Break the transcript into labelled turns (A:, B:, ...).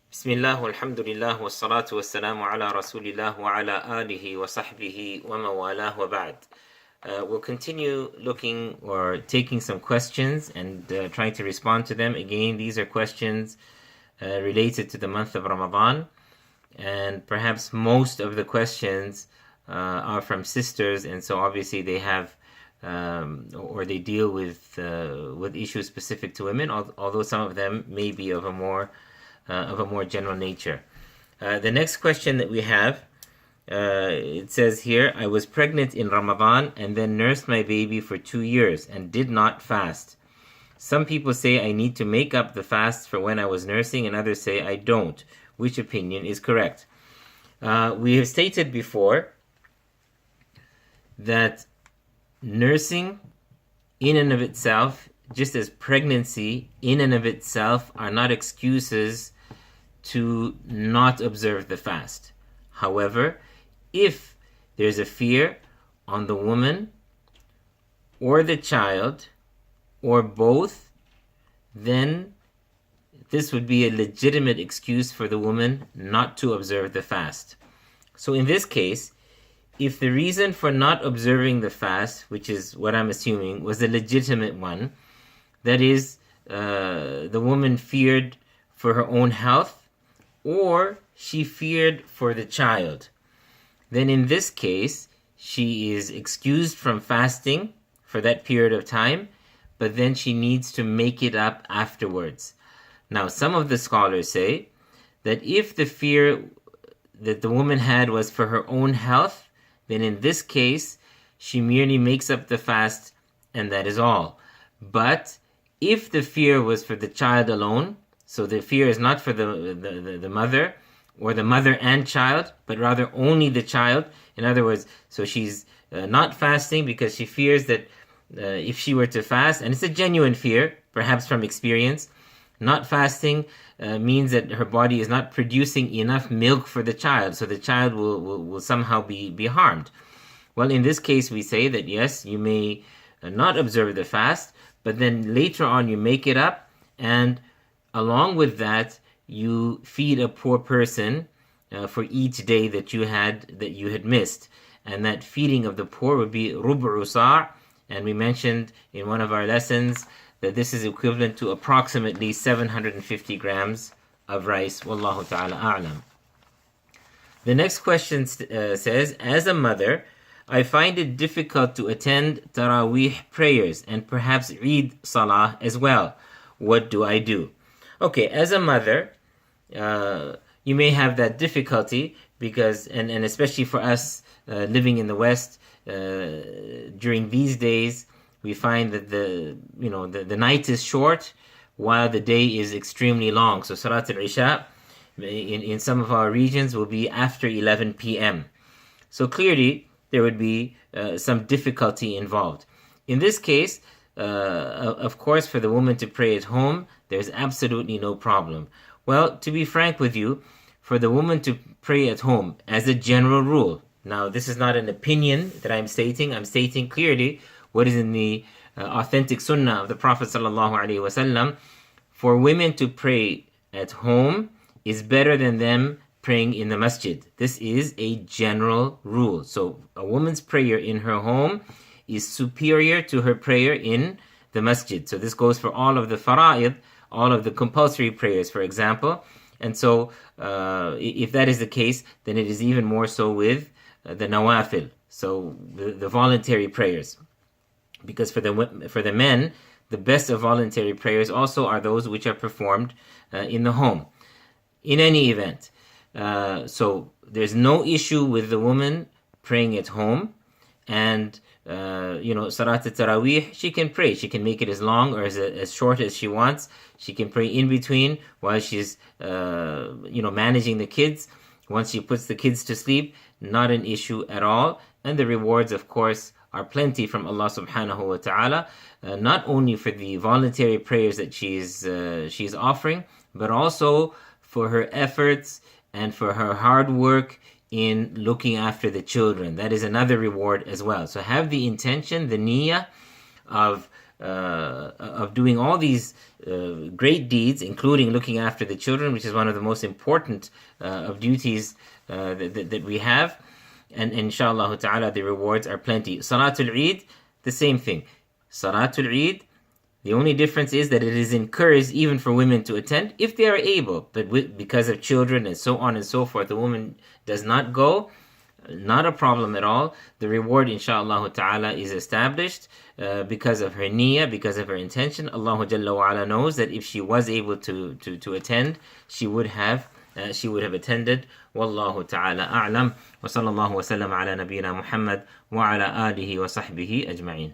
A: Bismillah, walhamdulillah, wassalatu wassalamu ala rasulillah wa ala alihi wa sahbihi wa mawalah wa ba'd. We'll continue looking or taking some questions and trying to respond to them. Again, these are questions related to the month of Ramadan, and perhaps most of the questions are from sisters, and so obviously they have or they deal with issues specific to women, although some of them may be of a more general nature. The next question that we have, it says here, I was pregnant in Ramadan and then nursed my baby for 2 years and did not fast. Some people say I need to make up the fast for when I was nursing, and others say I don't. Which opinion is correct? We have stated before that nursing in and of itself, just as pregnancy in and of itself, are not excuses to not observe the fast. However, if there's a fear on the woman or the child or both, then this would be a legitimate excuse for the woman not to observe the fast. So in this case, if the reason for not observing the fast, which is what I'm assuming, was a legitimate one, that is, the woman feared for her own health or she feared for the child, then in this case, she is excused from fasting for that period of time, but then she needs to make it up afterwards. Now, some of the scholars say that if the fear that the woman had was for her own health, then in this case, she merely makes up the fast and that is all. But if the fear was for the child alone, so the fear is not for the mother or the mother and child, but rather only the child. In other words, so she's not fasting because she fears that if she were to fast, and it's a genuine fear, perhaps from experience, not fasting means that her body is not producing enough milk for the child, so the child will somehow be harmed. Well, in this case, we say that yes, you may not observe the fast, but then later on you make it up, and along with that, you feed a poor person for each day that you had missed. And that feeding of the poor would be rub'u sa', and we mentioned in one of our lessons that this is equivalent to approximately 750 grams of rice. Wallahu ta'ala a'lam. The next question says, as a mother, I find it difficult to attend Taraweeh prayers and perhaps Eid Salah as well. What do I do? Okay, as a mother, you may have that difficulty because, and especially for us living in the West, during these days, we find that the night is short while the day is extremely long. So Salat al-Isha in some of our regions will be after 11 p.m. So clearly there would be some difficulty involved. In this case, of course, for the woman to pray at home, there's absolutely no problem. Well, to be frank with you, for the woman to pray at home as a general rule, now this is not an opinion that I'm stating clearly what is in the authentic sunnah of the Prophet ﷺ. For women to pray at home is better than them praying in the masjid. This is a general rule. So a woman's prayer in her home is superior to her prayer in the masjid. So this goes for all of the fara'id, all of the compulsory prayers, for example. And so if that is the case, then it is even more so with the nawafil, so the voluntary prayers. Because for the men, the best of voluntary prayers also are those which are performed in the home. In any event, so there's no issue with the woman praying at home, and Salat al-Taraweeh, she can pray. She can make it as long or as short as she wants. She can pray in between while she's managing the kids. Once she puts the kids to sleep, not an issue at all. And the rewards, of course, are plenty from Allah subhanahu wa ta'ala, not only for the voluntary prayers that she's offering, but also for her efforts and for her hard work in looking after the children. That is another reward as well. So have the intention, the niyyah of of doing all these great deeds, including looking after the children, which is one of the most important of duties that we have. And inshallah ta'ala, the rewards are plenty. Salatul Eid, the same thing. Salatul Eid, the only difference is that it is encouraged even for women to attend if they are able. But because of children and so on and so forth, the woman does not go. Not a problem at all. The reward, inshallah ta'ala, is established because of her niyyah, because of her intention. Allah Jalla wa ala knows that if she was able to attend, she would have attended. Wallahu ta'ala a'lam. Wa sallallahu wa sallam ala nabiyyina Muhammad wa ala alihi wa sahbihi ajma'in.